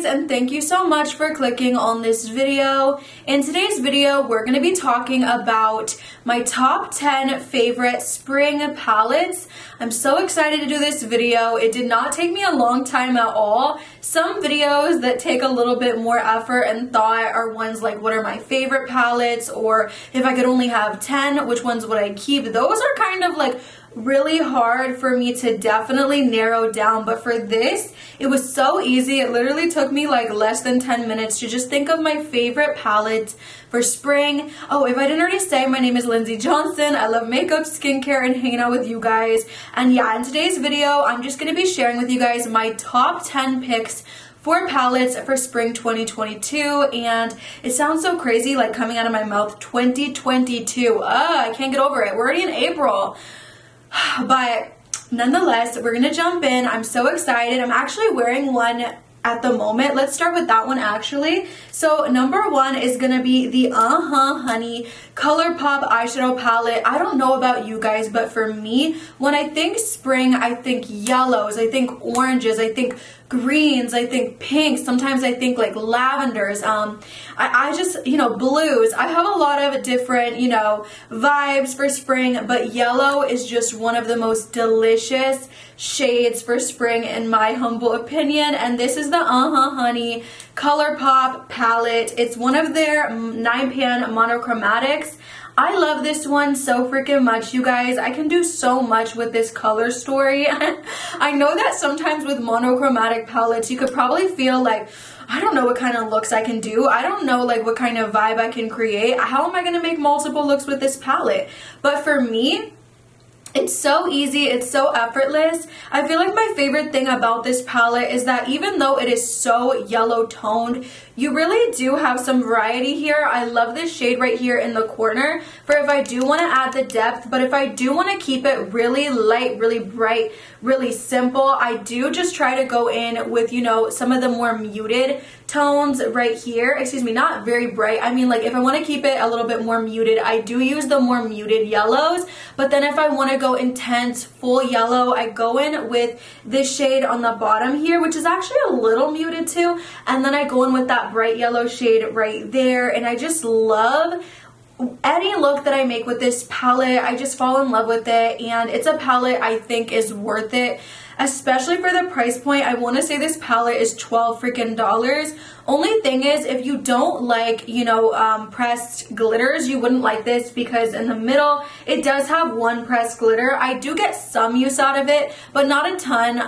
and thank you so much for clicking on this video. In today's video, we're going to be talking about my top 10 favorite spring palettes. I'm so excited to do this video. It did not take me a long time at all. Some videos that take a little bit more effort and thought are ones like what are my favorite palettes, or if I could only have 10, which ones would I keep? Those are kind of like really hard for me to definitely narrow down, but for this it was so easy. It literally took me like less than 10 minutes to just think of my favorite palettes for spring. Oh, if I didn't already say, my name is Lindsay Johnson. I love makeup, skincare, and hanging out with you guys. And yeah, in today's video I'm just going to be sharing with you guys my top 10 picks for palettes for spring 2022, and it sounds so crazy like coming out of my mouth, 2022. I can't get over it. We're already in April. But nonetheless, we're gonna jump in. I'm so excited. I'm actually wearing one at the moment. Let's start with that one actually. So number one is gonna be the Honey ColourPop eyeshadow palette. I don't know about you guys, but for me, when I think spring, I think yellows, I think oranges, I think greens, I think pinks, sometimes I think like lavenders, I just, blues. I have a lot of different, vibes for spring, but yellow is just one of the most delicious shades for spring in my humble opinion, and this is the Honey ColourPop palette. It's one of their 9-pan monochromatics. I love this one so freaking much, you guys. I can do so much with this color story. I know that sometimes with monochromatic palettes, you could probably feel like, I don't know what kind of looks I can do. I don't know like what kind of vibe I can create. How am I going to make multiple looks with this palette? But for me, it's so easy, it's so effortless. I feel like my favorite thing about this palette is that even though it is so yellow toned, you really do have some variety here. I love this shade right here in the corner for if I do want to add the depth, but if I do want to keep it really light, really bright, really simple, I do just try to go in with, some of the more muted tones right here. Excuse me, not very bright. I mean, like if I want to keep it a little bit more muted, I do use the more muted yellows, but then if I want to go intense full yellow, I go in with this shade on the bottom here, which is actually a little muted too, and then I go in with that bright yellow shade right there, and I just love any look that I make with this palette. I just fall in love with it, and it's a palette I think is worth it, especially for the price point. I want to say this palette is $12 freaking. Only thing is, if you don't like, pressed glitters, you wouldn't like this, because in the middle, it does have one pressed glitter. I do get some use out of it, but not a ton,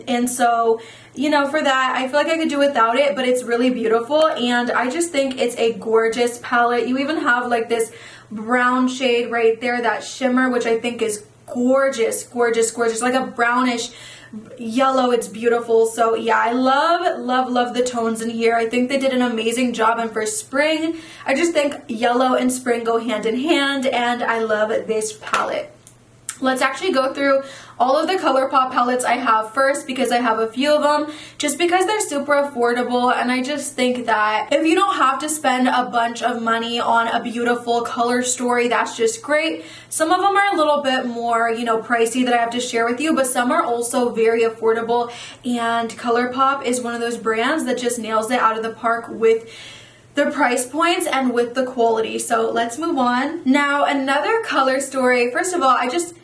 and so, for that, I feel like I could do without it, but it's really beautiful, and I just think it's a gorgeous palette. You even have like this brown shade right there, that shimmer, which I think is gorgeous, gorgeous, gorgeous, like a brownish yellow. It's beautiful. So yeah, I love the tones in here. I think they did an amazing job, and for spring, I just think yellow and spring go hand in hand, and I love this palette. Let's actually go through all of the ColourPop palettes I have first, because I have a few of them, just because they're super affordable, and I just think that if you don't have to spend a bunch of money on a beautiful color story, that's just great. Some of them are a little bit more, pricey that I have to share with you, but some are also very affordable, and ColourPop is one of those brands that just nails it out of the park with the price points and with the quality. So let's move on. Now, another color story. First of all, I just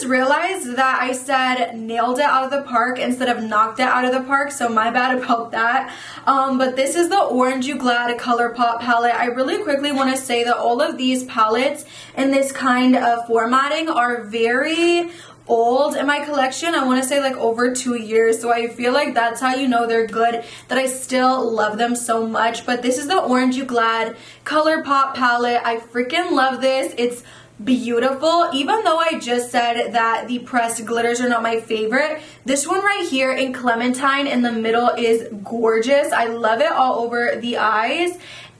realized that I said nailed it out of the park instead of knocked it out of the park, so my bad about that. But this is the Orange You Glad ColourPop palette. I really quickly want to say that all of these palettes in this kind of formatting are very old in my collection. I want to say like over 2 years, so I feel like that's how you know they're good, that I still love them so much. But this is the Orange You Glad ColourPop palette. I freaking love this. It's beautiful. Even though I just said that the pressed glitters are not my favorite, this one right here in Clementine in the middle is gorgeous. I love it all over the eyes,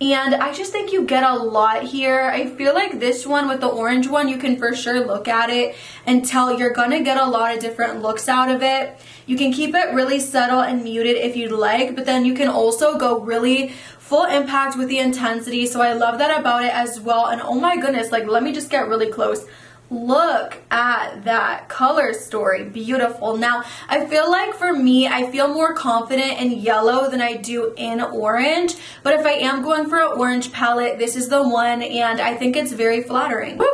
and I just think you get a lot here. I feel like this one with the orange one, you can for sure look at it and tell you're gonna get a lot of different looks out of it. You can keep it really subtle and muted if you'd like, but then you can also go really full impact with the intensity, so I love that about it as well. And oh my goodness, like let me just get really close. Look at that color story. Beautiful. Now, I feel like for me, I feel more confident in yellow than I do in orange. But if I am going for an orange palette, this is the one, and I think it's very flattering. Woo!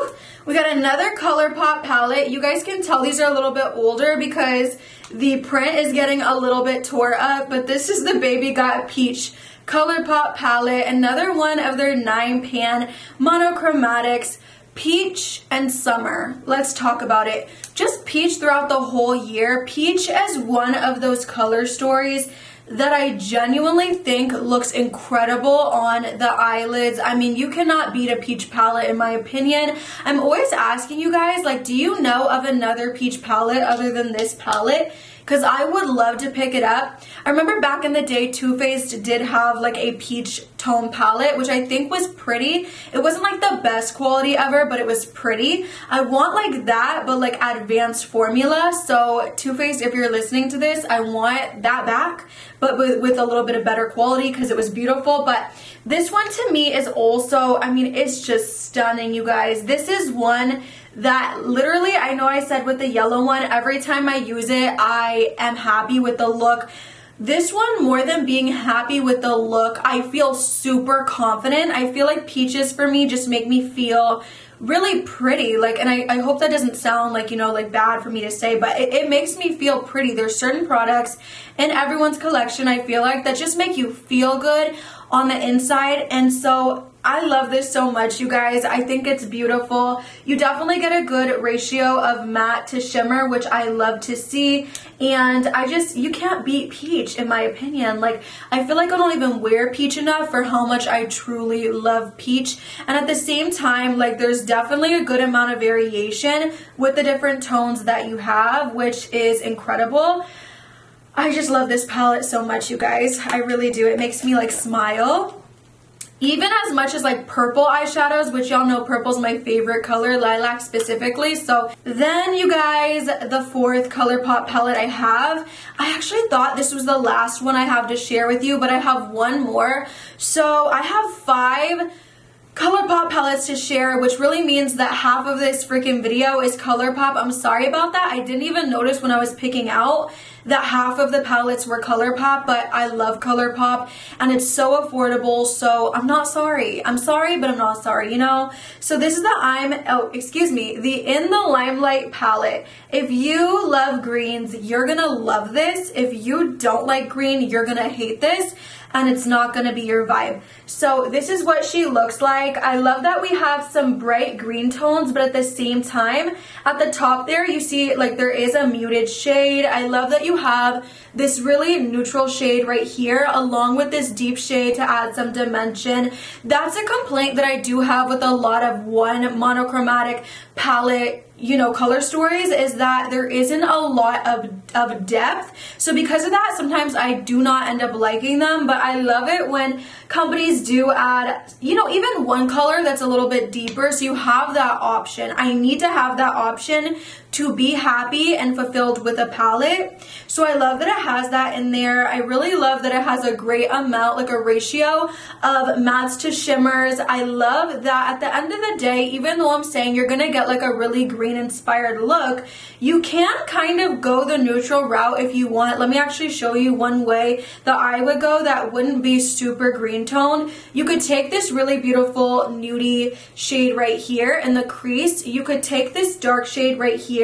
We got another ColourPop palette. You guys can tell these are a little bit older because the print is getting a little bit tore up, but this is the Baby Got Peach ColourPop palette. Another one of their 9-pan monochromatics. Peach and summer. Let's talk about it. Just peach throughout the whole year. Peach is one of those color stories that I genuinely think looks incredible on the eyelids. I mean, you cannot beat a peach palette in my opinion. I'm always asking you guys, like, do you know of another peach palette other than this palette? Because I would love to pick it up. I remember back in the day, Too Faced did have like a peach tone palette, which I think was pretty. It wasn't like the best quality ever, but it was pretty. I want like that, but like advanced formula. So Too Faced, if you're listening to this, I want that back, but with a little bit of better quality because it was beautiful. But this one to me is also, I mean, it's just stunning, you guys. This is one that literally, I know I said with the yellow one, every time I use it, I am happy with the look. This one, more than being happy with the look, I feel super confident. I feel like peaches for me just make me feel really pretty. Like, and I hope that doesn't sound like, you know, like bad for me to say, but it makes me feel pretty. There's certain products in everyone's collection, I feel like, that just make you feel good on the inside. And so I love this so much, you guys. I think it's beautiful. You definitely get a good ratio of matte to shimmer, which I love to see. And you can't beat peach in my opinion. Like, I feel like I don't even wear peach enough for how much I truly love peach. And at the same time, like, there's definitely a good amount of variation with the different tones that you have, which is incredible. I just love this palette so much, you guys. I really do. It makes me like smile. Even as much as like purple eyeshadows, which y'all know purple's my favorite color, lilac specifically. So then, you guys, the fourth ColourPop palette I have, I actually thought this was the last one I have to share with you, but I have one more. So I have 5 ColourPop palettes to share, which really means that half of this freaking video is ColourPop. I'm sorry about that. I didn't even notice when I was picking out that half of the palettes were ColourPop, but I love ColourPop and it's so affordable, so I'm not sorry. I'm sorry, but I'm not sorry, you know? So this is the In the Limelight palette. If you love greens, you're gonna love this. If you don't like green, you're gonna hate this, and it's not gonna be your vibe. So this is what she looks like. I love that we have some bright green tones, but at the same time, at the top there, you see like there is a muted shade. I love that you have this really neutral shade right here, along with this deep shade to add some dimension. That's a complaint that I do have with a lot of one monochromatic palette, you know, color stories, is that there isn't a lot of depth. So because of that, sometimes I do not end up liking them, but I love it when companies do add, you know, even one color that's a little bit deeper, so you have that option. I need to have that option to be happy and fulfilled with a palette. So I love that it has that in there. I really love that it has a great amount, like a ratio of mattes to shimmers. I love that at the end of the day, even though I'm saying you're gonna get like a really green inspired look, you can kind of go the neutral route if you want. Let me actually show you one way that I would go that wouldn't be super green toned. You could take this really beautiful nudie shade right here in the crease. You could take this dark shade right here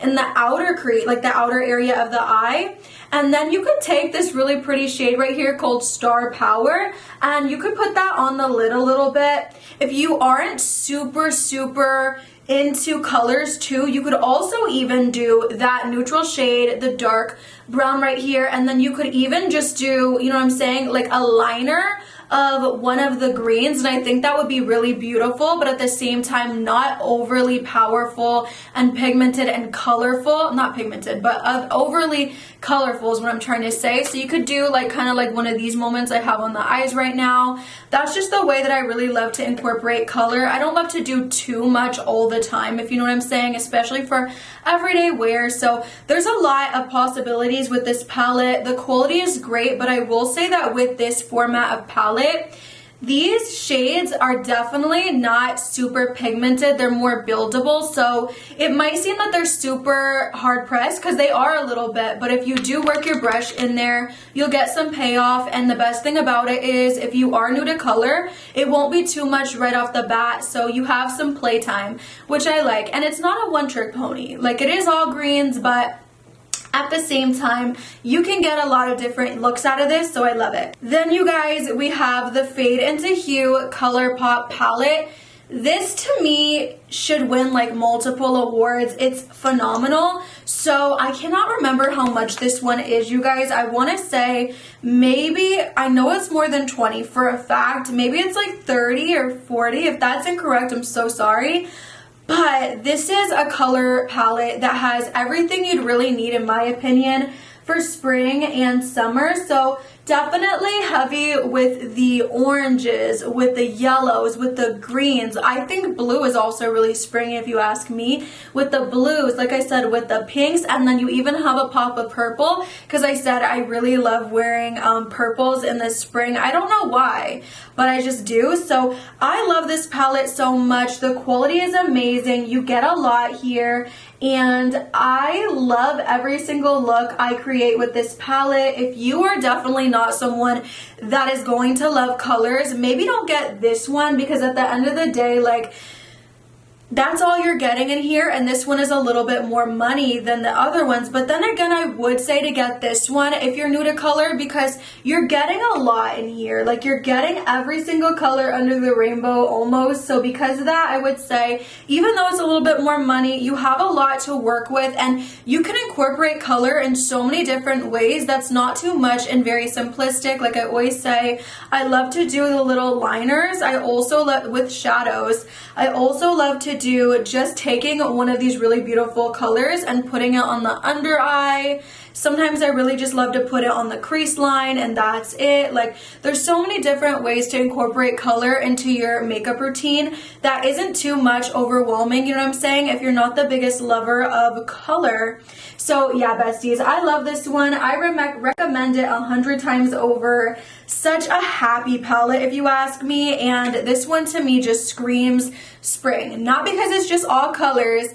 in the outer crease, like the outer area of the eye, and then you could take this really pretty shade right here called Star Power, and you could put that on the lid a little bit. If you aren't super into colors too, you could also even do that neutral shade, the dark brown right here, and then you could even just do, you know what I'm saying, like a liner of one of the greens, and I think that would be really beautiful, but at the same time not overly powerful and pigmented and colorful. Not pigmented, but overly colorful is what I'm trying to say. So you could do like kind of like one of these moments I have on the eyes right now. That's just the way that I really love to incorporate color. I don't love to do too much all the time, if you know what I'm saying, especially for everyday wear. So there's a lot of possibilities with this palette. The quality is great, but I will say that with this format of palette, These shades are definitely not super pigmented. They're more buildable, so it might seem that they're super hard pressed because they are a little bit, but if you do work your brush in there, you'll get some payoff. And the best thing about it is if you are new to color, it won't be too much right off the bat, so you have some playtime, which I like. And it's not a one-trick pony. Like, it is all greens, but at the same time, you can get a lot of different looks out of this, so I love it. Then you guys, we have the Fade into Hue ColourPop palette. This to me should win like multiple awards. It's phenomenal. So I cannot remember how much this one is, you guys. I want to say maybe, I know it's more than 20 for a fact. Maybe it's like 30 or 40. If that's incorrect, I'm so sorry. But this is a color palette that has everything you'd really need, in my opinion, for spring and summer. So definitely heavy with the oranges, with the yellows, with the greens. I think blue is also really springy if you ask me. With the blues, like I said, with the pinks, and then you even have a pop of purple, because I said I really love wearing purples in the spring. I don't know why, but I just do. So I love this palette so much. The quality is amazing. You get a lot here. And I love every single look I create with this palette. If you are definitely not someone that is going to love colors, maybe don't get this one, because at the end of the day, like, that's all you're getting in here, and this one is a little bit more money than the other ones. But then again, I would say to get this one if you're new to color, because you're getting a lot in here. Like, you're getting every single color under the rainbow almost. So because of that, I would say, even though it's a little bit more money, you have a lot to work with, and you can incorporate color in so many different ways. That's not too much and very simplistic. Like I always say, I love to do the little liners. I also love with shadows. I also love to do just taking one of these really beautiful colors and putting it on the under eye. Sometimes I really just love to put it on the crease line, and that's it. Like, there's so many different ways to incorporate color into your makeup routine that isn't too much overwhelming, you know what I'm saying, if you're not the biggest lover of color. So yeah, besties, I love this one. I recommend it 100 times over. Such a happy palette if you ask me, and this one to me just screams spring. Not because it's just all colors,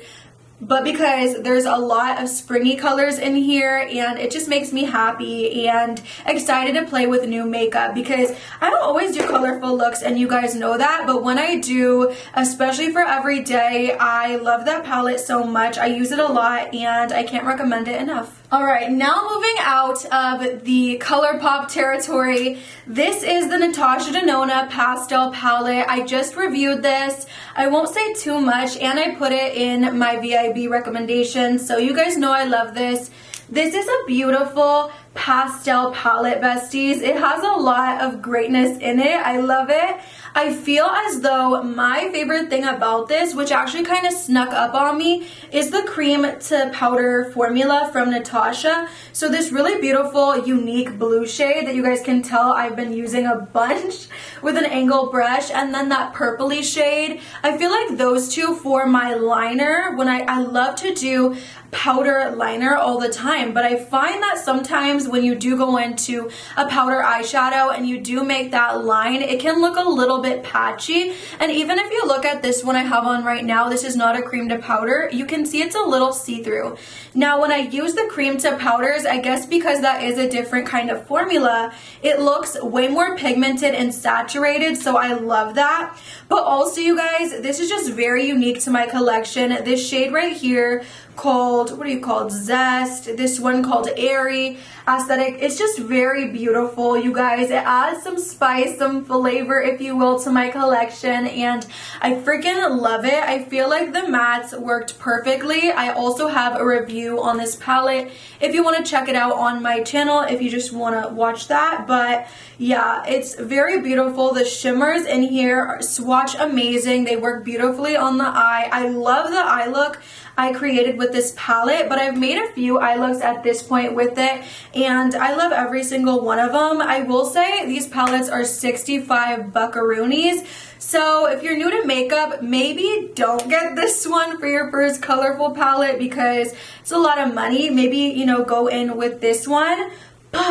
but because there's a lot of springy colors in here, and it just makes me happy and excited to play with new makeup, because I don't always do colorful looks, and you guys know that, but when I do, especially for every day, I love that palette so much. I use it a lot, and I can't recommend it enough. Alright, now moving out of the ColourPop territory, this is the Natasha Denona Pastel Palette. I just reviewed this. I won't say too much, and I put it in my VIB recommendations, so you guys know I love this. This is a beautiful pastel palette, besties. It has a lot of greatness in it. I love it. I feel as though my favorite thing about this, which actually kind of snuck up on me, is the cream to powder formula from Natasha. So this really beautiful, unique blue shade that you guys can tell I've been using a bunch with an angled brush, and then that purpley shade. I feel like those two for my liner, when I love to do powder liner all the time, but I find that sometimes when you do go into a powder eyeshadow and you do make that line, it can look a little bit patchy. And even if you look at this one I have on right now, this is not a cream to powder, you can see it's a little see-through. Now when I use the cream to powders, I guess because that is a different kind of formula, it looks way more pigmented and saturated, so I love that. But also, you guys, this is just very unique to my collection. This shade right here called, what do you call it, Zest, this one called Airy Aesthetic. It's just very beautiful, you guys. It adds some spice, some flavor, if you will, to my collection, and I freaking love it. I feel like the mattes worked perfectly. I also have a review on this palette if you want to check it out on my channel, if you just want to watch that. But yeah, it's very beautiful. The shimmers in here are swatch amazing. They work beautifully on the eye. I love the eye look I created with this palette, but I've made a few eye looks at this point with it, and I love every single one of them. I will say these palettes are 65 buckaroonies, so if you're new to makeup, maybe don't get this one for your first colorful palette because it's a lot of money. Maybe, you know, go in with this one, but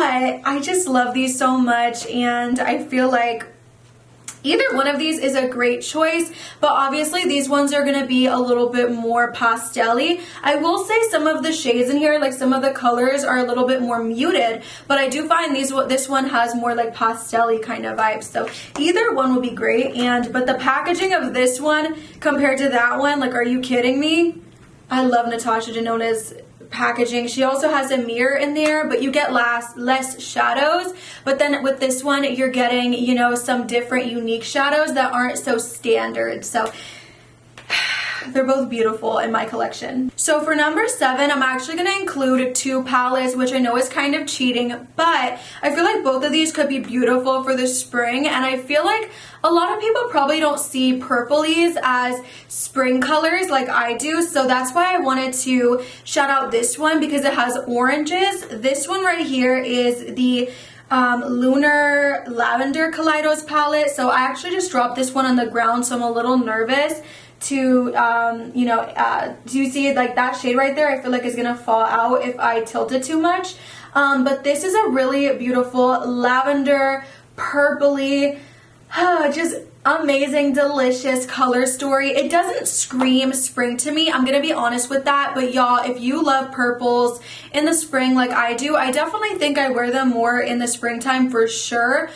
I just love these so much, and I feel like Either one of these is a great choice, but obviously these ones are going to be a little bit more pastel-y. I will say some of the shades in here, like some of the colors are a little bit more muted, but I do find this one has more like pastel-y kind of vibes. So either one will be great. But the packaging of this one compared to that one, like, are you kidding me? I love Natasha Denona's packaging. She also has a mirror in there, but you get less shadows. But then with this one, you're getting, you know, some different unique shadows that aren't so standard. So they're both beautiful in my collection. So for number 7, I'm actually going to include 2 palettes, which I know is kind of cheating, but I feel like both of these could be beautiful for the spring, and I feel like a lot of people probably don't see purplies as spring colors like I do, so that's why I wanted to shout out this one because it has oranges. This one right here is the Lunar Lavender Kaleidos palette, so I actually just dropped this one on the ground, so I'm a little nervous to do you see like that shade right there? I feel like it's gonna fall out if I tilt it too much, but this is a really beautiful lavender purpley just amazing, delicious color story. It doesn't scream spring to me, I'm gonna be honest with that, but y'all, if you love purples in the spring like I do, I definitely think I wear them more in the springtime for sure.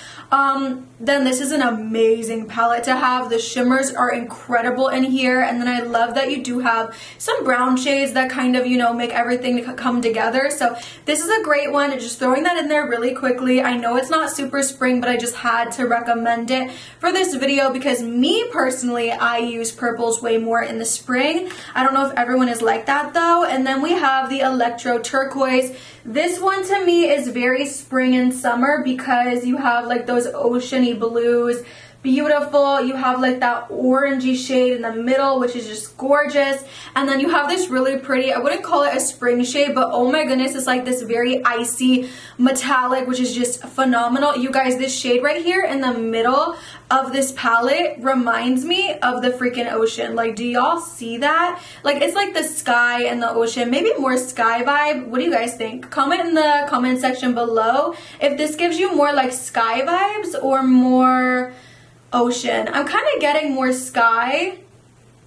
Then this is an amazing palette to have. The shimmers are incredible in here, and then I love that you do have some brown shades that kind of, you know, make everything come together. So this is a great one. Just throwing that in there really quickly. I know it's not super spring, but I just had to recommend it for this video because me personally, I use purples way more in the spring. I don't know if everyone is like that though. And then we have the Electro Turquoise. This one to me is very spring and summer because you have like those oceany blues, beautiful. You have like that orangey shade in the middle, which is just gorgeous. And then you have this really pretty, I wouldn't call it a spring shade, but oh my goodness, it's like this very icy metallic, which is just phenomenal. You guys, this shade right here in the middle of this palette reminds me of the freaking ocean. Like, do y'all see that? Like, it's like the sky and the ocean, maybe more sky vibe. What do you guys think? Comment in the comment section below if this gives you more like sky vibes or more ocean. I'm kind of getting more sky,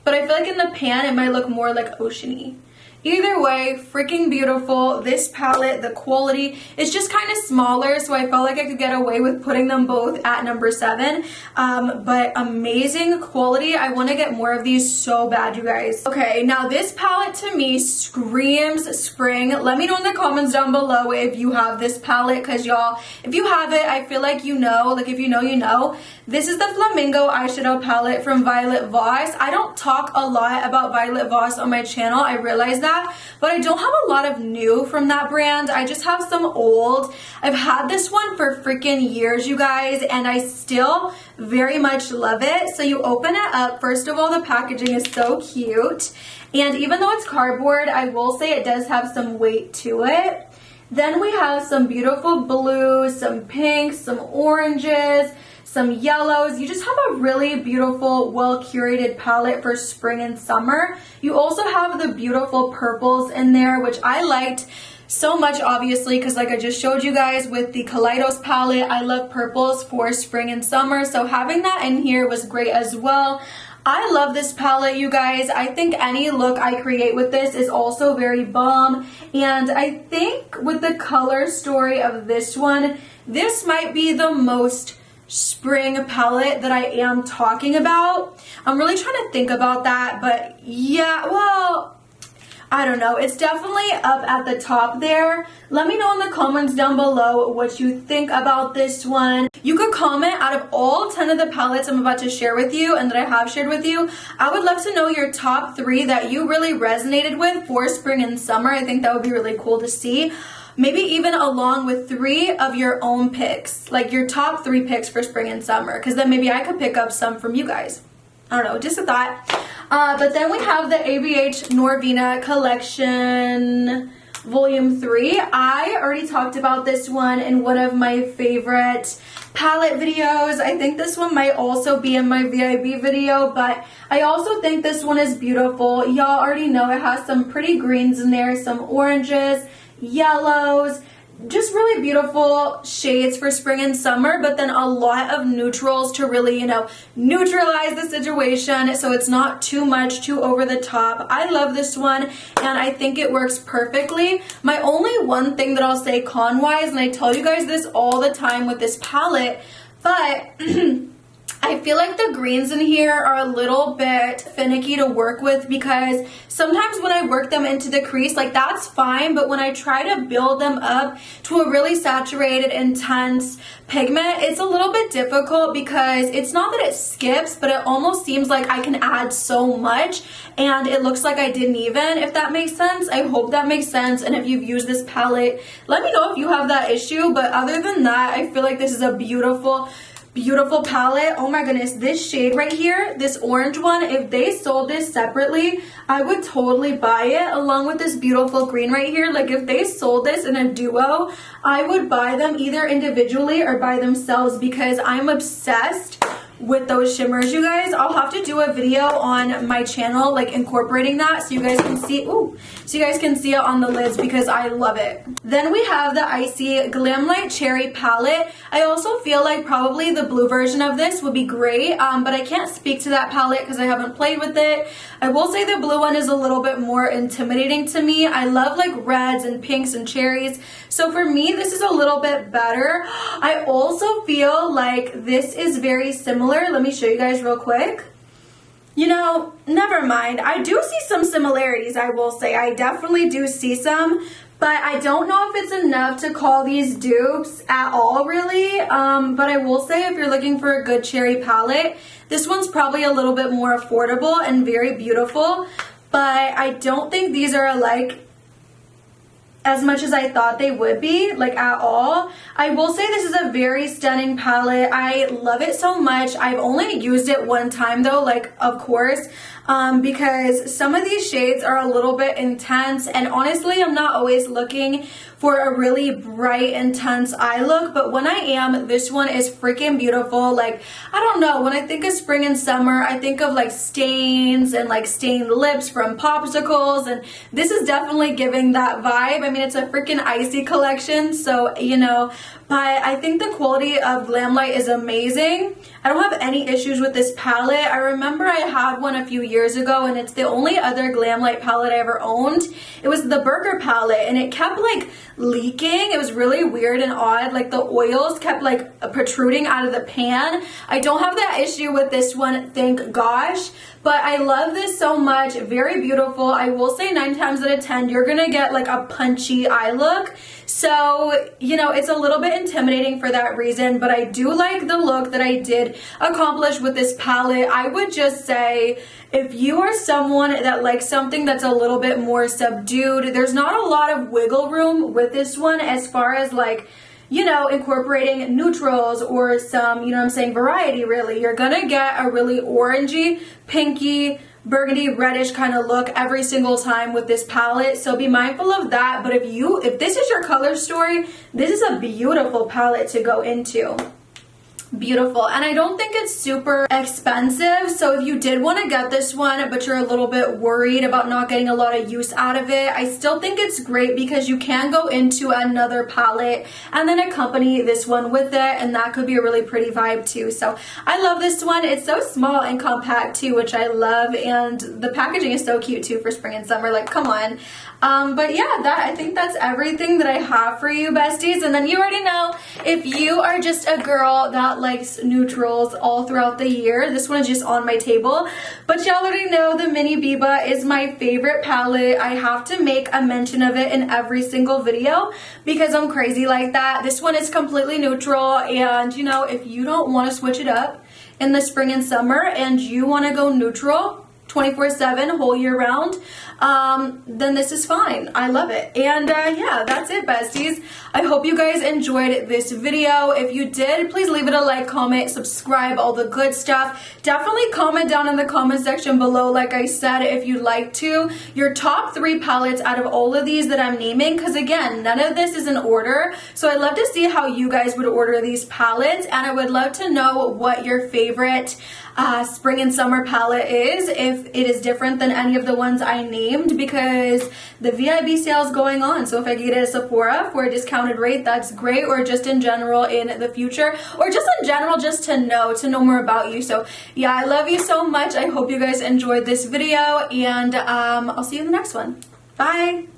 but I feel like in the pan it might look more like oceany. Either way, freaking beautiful. This palette, the quality is just kind of smaller, so I felt like I could get away with putting them both at number 7. But amazing quality. I want to get more of these so bad, you guys. Okay, now this palette to me screams spring. Let me know in the comments down below if you have this palette, because y'all, if you have it, I feel like you know. Like, if you know, you know. This is the Flamingo eyeshadow palette from Violet Voss. I don't talk a lot about Violet Voss on my channel, I realize that, but I don't have a lot of new from that brand. I just have some old. I've had this one for freaking years, you guys, and I still very much love it. So you open it up. First of all, the packaging is so cute, and even though it's cardboard, I will say it does have some weight to it. Then we have some beautiful blues, some pinks, some oranges, some yellows. You just have a really beautiful, well-curated palette for spring and summer. You also have the beautiful purples in there, which I liked so much, obviously, because like I just showed you guys with the Kaleidos palette, I love purples for spring and summer, so having that in here was great as well. I love this palette, you guys. I think any look I create with this is also very bomb, and I think with the color story of this one, this might be the most spring palette that I am talking about. I'm really trying to think about that, but yeah, well, I don't know. It's definitely up at the top there. Let me know in the comments down below what you think about this one. You could comment out of all 10 of the palettes I'm about to share with you and that I have shared with you. I would love to know your top 3 that you really resonated with for spring and summer. I think that would be really cool to see. Maybe even along with 3 of your own picks, like your top 3 picks for spring and summer, because then maybe I could pick up some from you guys. I don't know, just a thought. But then we have the ABH Norvina Collection Volume 3. I already talked about this one in one of my favorite palette videos. I think this one might also be in my VIB video, but I also think this one is beautiful. Y'all already know it has some pretty greens in there, some oranges, yellows, just really beautiful shades for spring and summer, but then a lot of neutrals to really, you know, neutralize the situation so it's not too much, too over the top. I love this one and I think it works perfectly. My only one thing that I'll say con-wise, and I tell you guys this all the time with this palette, but I feel like the greens in here are a little bit finicky to work with because sometimes when I work them into the crease, like that's fine, but when I try to build them up to a really saturated, intense pigment, it's a little bit difficult because it's not that it skips, but it almost seems like I can add so much and it looks like I didn't even, if that makes sense. I hope that makes sense, and if you've used this palette, let me know if you have that issue, but other than that, I feel like this is a beautiful palette. Oh my goodness, this shade right here, this orange one, if they sold this separately, I would totally buy it along with this beautiful green right here. Like if they sold this in a duo, I would buy them either individually or by themselves because I'm obsessed with those shimmers, you guys. I'll have to do a video on my channel like incorporating that so you guys can see, it on the lids because I love it. Then we have the ICEE GLAMLITE Cherry Palette. I also feel like probably the blue version of this would be great, but I can't speak to that palette because I haven't played with it. I will say the blue one is a little bit more intimidating to me. I love like reds and pinks and cherries, so for me this is a little bit better. I also feel like this is very similar. Let me show you guys real quick. You know, never mind. I do see some similarities, I will say. I definitely do see some, but I don't know if it's enough to call these dupes at all, really. But I will say if you're looking for a good cherry palette, this one's probably a little bit more affordable and very beautiful, but I don't think these are alike as much as I thought they would be, like at all. I will say this is a very stunning palette. I love it so much. I've only used it one time though, like of course, because some of these shades are a little bit intense, and honestly I'm not always looking for a really bright, intense eye look, but when I am, this one is freaking beautiful. Like, I don't know, when I think of spring and summer, I think of like stains and like stained lips from popsicles, and this is definitely giving that vibe. I mean, it's a freaking ICEE collection, so, you know, but I think the quality of GLAMLITE is amazing. I don't have any issues with this palette. I remember I had one a few years ago, and it's the only other GLAMLITE palette I ever owned. It was the Burger palette, and it kept like leaking. It was really weird and odd. Like the oils kept like protruding out of the pan. I don't have that issue with this one, thank gosh. But I love this so much. Very beautiful. I will say 9 times out of 10, you're gonna get like a punchy eye look. So, you know, it's a little bit intimidating for that reason, but I do like the look that I did accomplish with this palette. I would just say, if you are someone that likes something that's a little bit more subdued, there's not a lot of wiggle room with this one as far as like, you know, incorporating neutrals or some, you know what I'm saying, variety really. You're gonna get a really orangey, pinky, burgundy, reddish kind of look every single time with this palette, so be mindful of that. But if this is your color story, this is a beautiful palette to go into. Beautiful. And I don't think it's super expensive, so if you did want to get this one but you're a little bit worried about not getting a lot of use out of it, I still think it's great because you can go into another palette and then accompany this one with it, and that could be a really pretty vibe too. So I love this one. It's so small and compact too, which I love, and the packaging is so cute too for spring and summer. Like, come on. But yeah, I think that's everything that I have for you, besties. And then you already know, if you are just a girl that likes neutrals all throughout the year, this one is just on my table. But y'all already know the Mini Biba is my favorite palette. I have to make a mention of it in every single video because I'm crazy like that. This one is completely neutral, and you know, if you don't want to switch it up in the spring and summer and you want to go neutral 24/7 whole year round, then this is fine. I love it. And yeah, that's it, besties. I hope you guys enjoyed this video. If you did, please leave it a like, comment, subscribe, all the good stuff. Definitely comment down in the comment section below, like I said, if you'd like to, your top 3 palettes out of all of these that I'm naming, because again, none of this is in order, so I'd love to see how you guys would order these palettes, and I would love to know what your favorite spring and summer palette is, if it is different than any of the ones I named. themed because the VIB sale is going on. So if I could get it at Sephora for a discounted rate, that's great, or just in general in the future, or just in general just to know more about you. So yeah, I love you so much. I hope you guys enjoyed this video, and I'll see you in the next one. Bye!